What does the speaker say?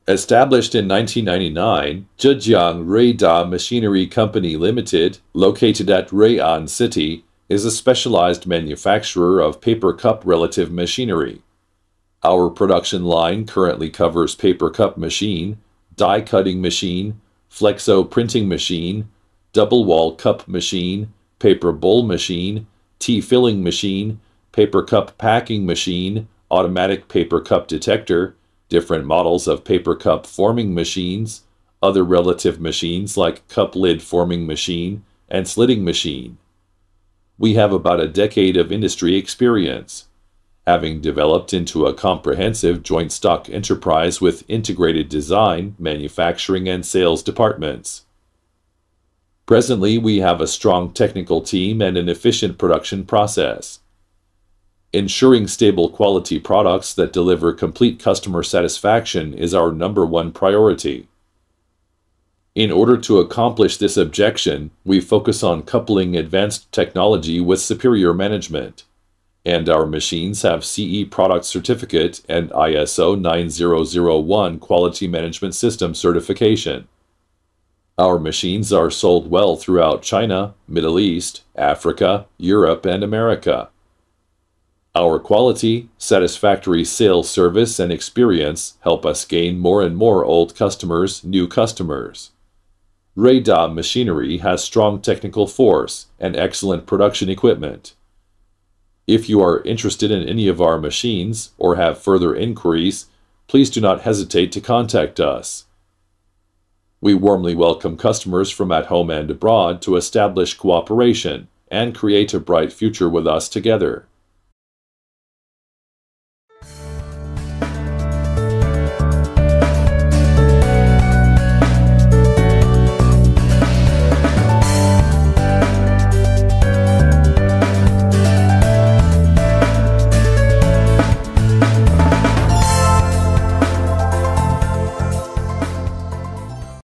Established in 1999, Zhejiang Ruida Machinery Company Limited, located at Rui'an City, is a specialized manufacturer of paper cup relative machinery. Our production line currently covers paper cup machine, die cutting machine, flexo printing machine, double wall cup machine, paper bowl machine, tea filling machine, paper cup packing machine, automatic paper cup detector, different models of paper cup forming machines, other relative machines like cup lid forming machine and slitting machine. We have about a decade of industry experience, having developed into a comprehensive joint stock enterprise with integrated design, manufacturing, and sales departments. Presently, we have a strong technical team and an efficient production process. Ensuring stable quality products that deliver complete customer satisfaction is our #1 priority. In order to accomplish this objective, we focus on coupling advanced technology with superior management, and our machines have CE product certificate and ISO 9001 quality management system certification. Our machines are sold well throughout China, Middle East, Africa, Europe, and America. Our quality, satisfactory sales service, and experience help us gain more and more old customers, new customers. Ruida Machinery has strong technical force and excellent production equipment. If you are interested in any of our machines or have further inquiries, please do not hesitate to contact us. We warmly welcome customers from at home and abroad to establish cooperation and create a bright future with us together.